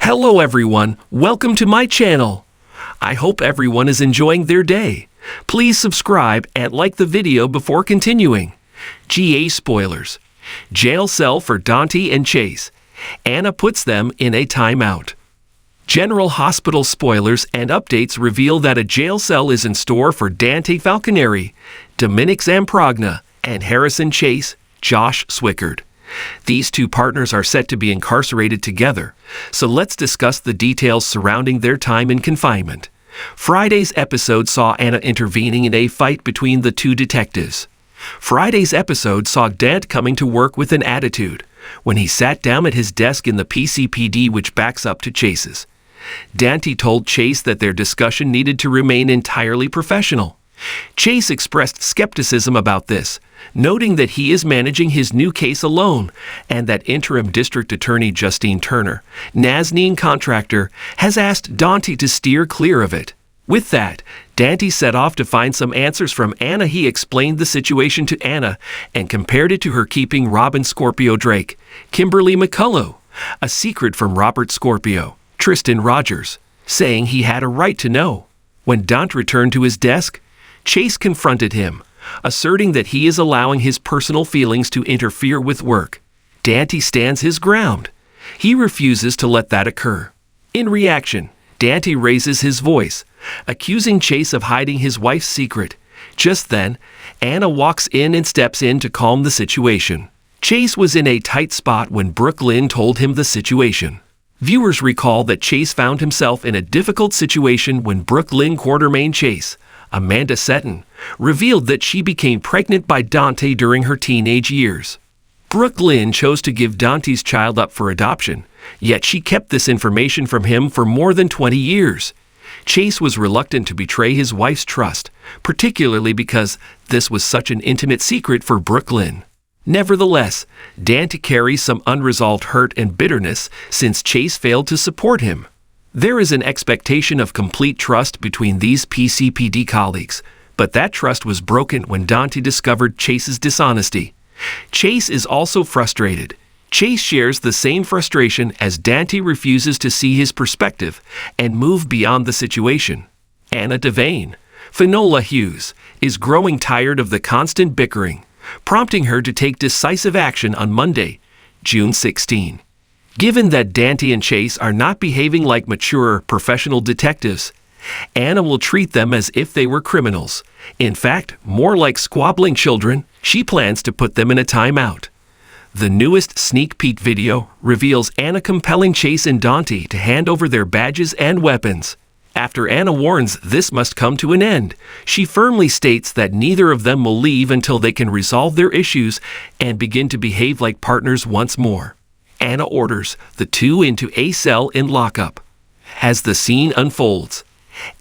Hello everyone, welcome to my channel. I hope everyone is enjoying their day. Please subscribe and like the video before continuing. GH spoilers. Jail cell for Dante and Chase. Anna puts them in a timeout. General Hospital spoilers and updates reveal that a jail cell is in store for Dante Falconeri, Dominic Zamprogna, and Harrison Chase, Josh Swickard. These two partners are set to be incarcerated together, so let's discuss the details surrounding their time in confinement. Friday's episode saw Anna intervening in a fight between the two detectives. Friday's episode saw Dante coming to work with an attitude when he sat down at his desk in the PCPD, which backs up to Chase's. Dante told Chase that their discussion needed to remain entirely professional. Chase expressed skepticism about this, noting that he is managing his new case alone and that interim district attorney Justine Turner, Nazneen contractor, has asked Dante to steer clear of it. With that, Dante set off to find some answers from Anna. He explained the situation to Anna and compared it to her keeping Robin Scorpio Drake, Kimberly McCullough, a secret from Robert Scorpio, Tristan Rogers, saying he had a right to know. When Dante returned to his desk, Chase confronted him, asserting that he is allowing his personal feelings to interfere with work. Dante stands his ground. He refuses to let that occur. In reaction, Dante raises his voice, accusing Chase of hiding his wife's secret. Just then, Anna walks in and steps in to calm the situation. Chase was in a tight spot when Brooke Lynn told him the situation. Viewers recall that Chase found himself in a difficult situation when Brooke Lynn Quartermain Chase, Amanda Seton, revealed that she became pregnant by Dante during her teenage years. Brooke Lynn chose to give Dante's child up for adoption, yet she kept this information from him for more than 20 years. Chase was reluctant to betray his wife's trust, particularly because this was such an intimate secret for Brooke Lynn. Nevertheless, Dante carries some unresolved hurt and bitterness since Chase failed to support him. There is an expectation of complete trust between these PCPD colleagues, but that trust was broken when Dante discovered Chase's dishonesty. Chase is also frustrated. Chase shares the same frustration as Dante refuses to see his perspective and move beyond the situation. Anna Devane, Finola Hughes, is growing tired of the constant bickering, prompting her to take decisive action on Monday, June 16. Given that Dante and Chase are not behaving like mature, professional detectives, Anna will treat them as if they were criminals. In fact, more like squabbling children. She plans to put them in a timeout. The newest sneak peek video reveals Anna compelling Chase and Dante to hand over their badges and weapons. After Anna warns this must come to an end, she firmly states that neither of them will leave until they can resolve their issues and begin to behave like partners once more. Anna orders the two into a cell in lockup. As the scene unfolds,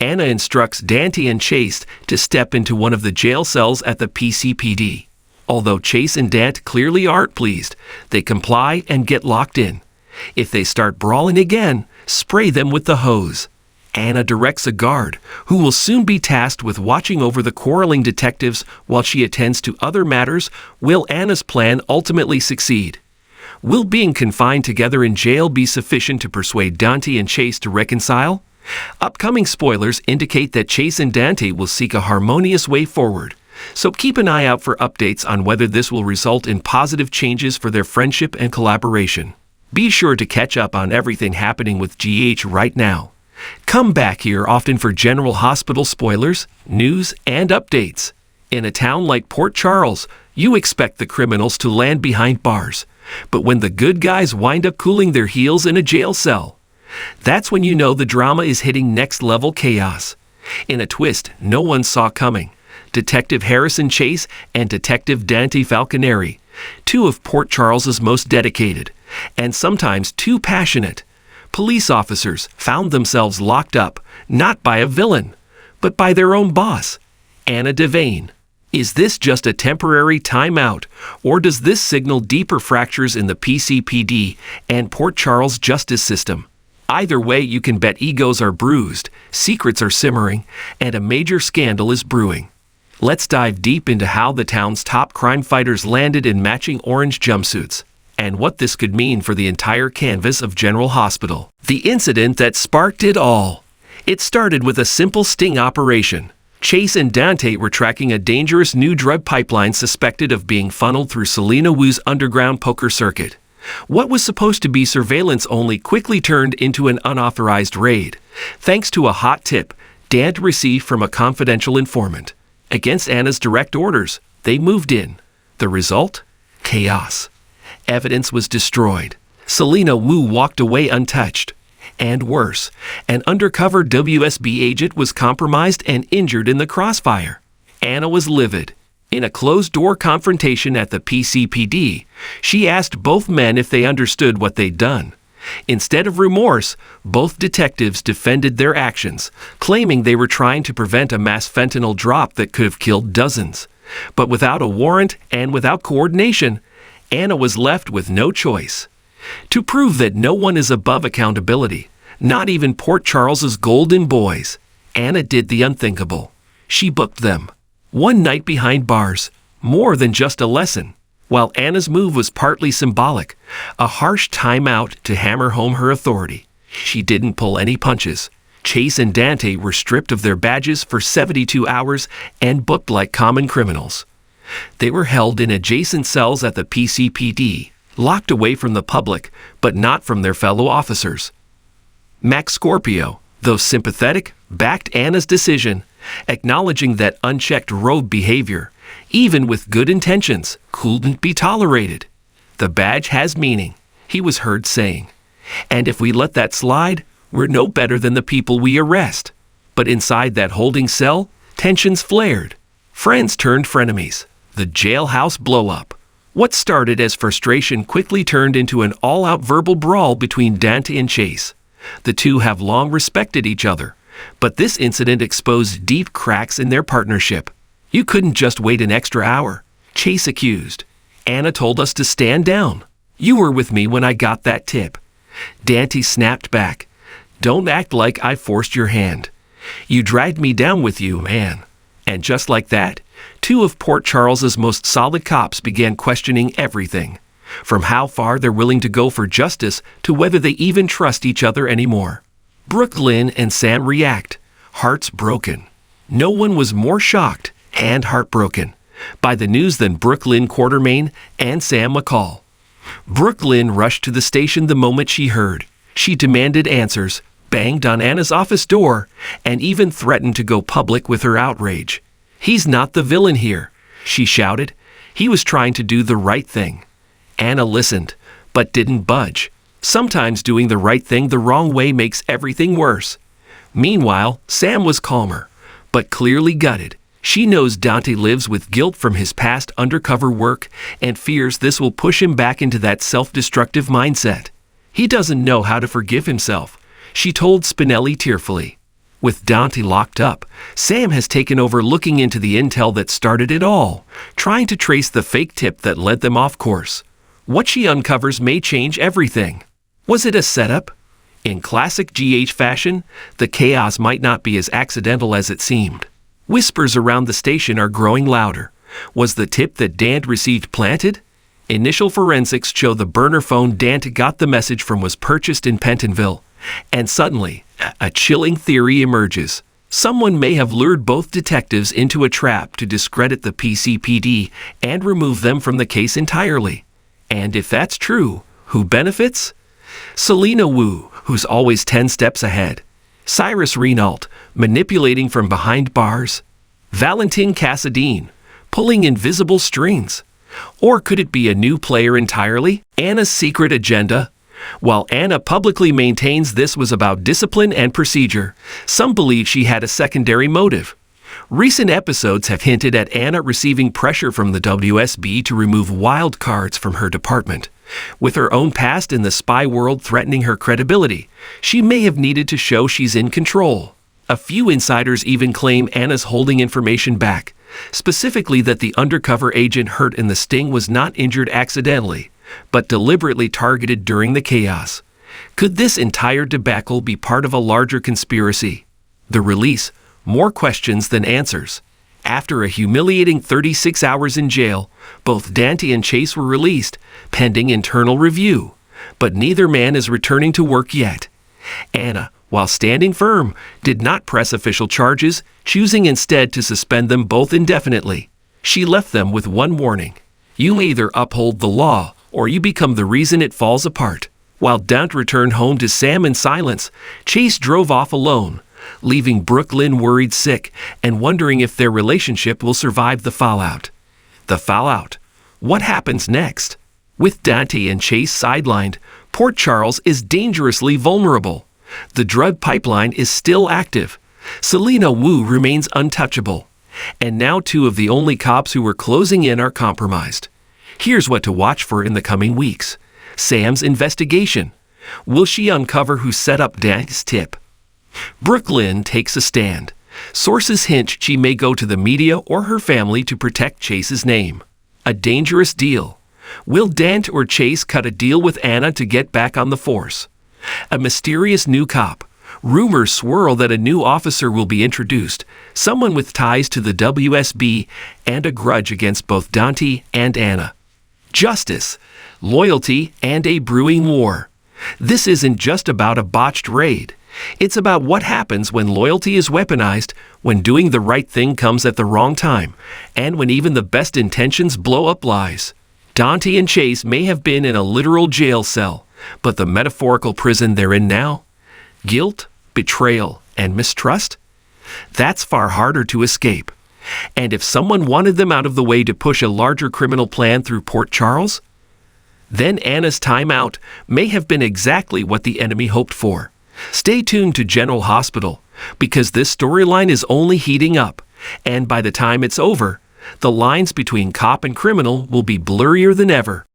Anna instructs Dante and Chase to step into one of the jail cells at the PCPD. Although Chase and Dante clearly aren't pleased, they comply and get locked in. If they start brawling again, spray them with the hose. Anna directs a guard, who will soon be tasked with watching over the quarreling detectives while she attends to other matters. Will Anna's plan ultimately succeed? Will being confined together in jail be sufficient to persuade Dante and Chase to reconcile? Upcoming spoilers indicate that Chase and Dante will seek a harmonious way forward, so keep an eye out for updates on whether this will result in positive changes for their friendship and collaboration. Be sure to catch up on everything happening with GH right now. Come back here often for General Hospital spoilers, news, and updates. In a town like Port Charles, you expect the criminals to land behind bars. But when the good guys wind up cooling their heels in a jail cell, that's when you know the drama is hitting next-level chaos. In a twist no one saw coming, Detective Harrison Chase and Detective Dante Falconeri, two of Port Charles's most dedicated, and sometimes too passionate, police officers found themselves locked up, not by a villain, but by their own boss, Anna Devane. Is this just a temporary timeout, or does this signal deeper fractures in the PCPD and Port Charles justice system? Either way, you can bet egos are bruised, secrets are simmering, and a major scandal is brewing. Let's dive deep into how the town's top crime fighters landed in matching orange jumpsuits. and what this could mean for the entire canvas of General Hospital. The incident that sparked it all. It started with a simple sting operation. Chase and Dante were tracking a dangerous new drug pipeline suspected of being funneled through Selena Wu's underground poker circuit. What was supposed to be surveillance only quickly turned into an unauthorized raid, thanks to a hot tip Dante received from a confidential informant. Against Anna's direct orders, they moved in. The result? Chaos. Evidence was destroyed. Selena Wu walked away untouched. And worse, an undercover WSB agent was compromised and injured in the crossfire. Anna was livid. In a closed-door confrontation at the PCPD, she asked both men if they understood what they'd done. Instead of remorse, both detectives defended their actions, claiming they were trying to prevent a mass fentanyl drop that could have killed dozens. But without a warrant and without coordination, Anna was left with no choice. To prove that no one is above accountability, not even Port Charles's golden boys, Anna did the unthinkable. She booked them. One night behind bars, more than just a lesson. While Anna's move was partly symbolic, a harsh timeout to hammer home her authority. She didn't pull any punches. Chase and Dante were stripped of their badges for 72 hours and booked like common criminals. They were held in adjacent cells at the PCPD, locked away from the public, but not from their fellow officers. Max Scorpio, though sympathetic, backed Anna's decision, acknowledging that unchecked rogue behavior, even with good intentions, couldn't be tolerated. The badge has meaning, he was heard saying. And if we let that slide, we're no better than the people we arrest. But inside that holding cell, tensions flared. Friends turned frenemies. The jailhouse blow-up. What started as frustration quickly turned into an all-out verbal brawl between Dante and Chase. The two have long respected each other, but this incident exposed deep cracks in their partnership. You couldn't just wait an extra hour, Chase accused. Anna told us to stand down. You were with me when I got that tip. Dante snapped back. Don't act like I forced your hand. You dragged me down with you, man. And just like that, two of Port Charles's most solid cops began questioning everything, from how far they're willing to go for justice to whether they even trust each other anymore. Brooklyn and Sam react, hearts broken. No one was more shocked and heartbroken by the news than Brooklyn Quartermain and Sam McCall. Brooklyn rushed to the station the moment she heard. She demanded answers, banged on Anna's office door, and even threatened to go public with her outrage. He's not the villain here, she shouted. He was trying to do the right thing. Anna listened, but didn't budge. Sometimes doing the right thing the wrong way makes everything worse. Meanwhile, Sam was calmer, but clearly gutted. She knows Dante lives with guilt from his past undercover work and fears this will push him back into that self-destructive mindset. He doesn't know how to forgive himself, she told Spinelli tearfully. With Dante locked up, Sam has taken over looking into the intel that started it all, trying to trace the fake tip that led them off course. What she uncovers may change everything. Was it a setup? In classic GH fashion, the chaos might not be as accidental as it seemed. Whispers around the station are growing louder. Was the tip that Dante received planted? Initial forensics show the burner phone Dante got the message from was purchased in Pentonville. And suddenly, a chilling theory emerges. Someone may have lured both detectives into a trap to discredit the PCPD and remove them from the case entirely. And if that's true, who benefits? Selena Wu, who's always 10 steps ahead. Cyrus Renault, manipulating from behind bars. Valentin Cassadine, pulling invisible strings. Or could it be a new player entirely? Anna's secret agenda? While Anna publicly maintains this was about discipline and procedure, some believe she had a secondary motive. Recent episodes have hinted at Anna receiving pressure from the WSB to remove wild cards from her department. With her own past in the spy world threatening her credibility, she may have needed to show she's in control. A few insiders even claim Anna's holding information back, specifically that the undercover agent hurt in the sting was not injured accidentally, but deliberately targeted during the chaos. Could this entire debacle be part of a larger conspiracy? The release, more questions than answers. After a humiliating 36 hours in jail, both Dante and Chase were released, pending internal review. But neither man is returning to work yet. Anna, while standing firm, did not press official charges, choosing instead to suspend them both indefinitely. She left them with one warning: you either uphold the law, or you become the reason it falls apart. While Dante returned home to Sam in silence, Chase drove off alone, leaving Brooklyn worried sick and wondering if their relationship will survive the fallout. The fallout. What happens next? With Dante and Chase sidelined, Port Charles is dangerously vulnerable. The drug pipeline is still active. Selena Wu remains untouchable. And now two of the only cops who were closing in are compromised. Here's what to watch for in the coming weeks. Sam's investigation. Will she uncover who set up Dante's tip? Brooklyn takes a stand. Sources hint she may go to the media or her family to protect Chase's name. A dangerous deal. Will Dante or Chase cut a deal with Anna to get back on the force? A mysterious new cop. Rumors swirl that a new officer will be introduced, someone with ties to the WSB and a grudge against both Dante and Anna. Justice, loyalty, and a brewing war. This isn't just about a botched raid. It's about what happens when loyalty is weaponized, when doing the right thing comes at the wrong time, and when even the best intentions blow up lies. Dante and Chase may have been in a literal jail cell, but the metaphorical prison they're in now? Guilt, betrayal, and mistrust? That's far harder to escape. And if someone wanted them out of the way to push a larger criminal plan through Port Charles, then Anna's time out may have been exactly what the enemy hoped for. Stay tuned to General Hospital, because this storyline is only heating up, and by the time it's over, the lines between cop and criminal will be blurrier than ever.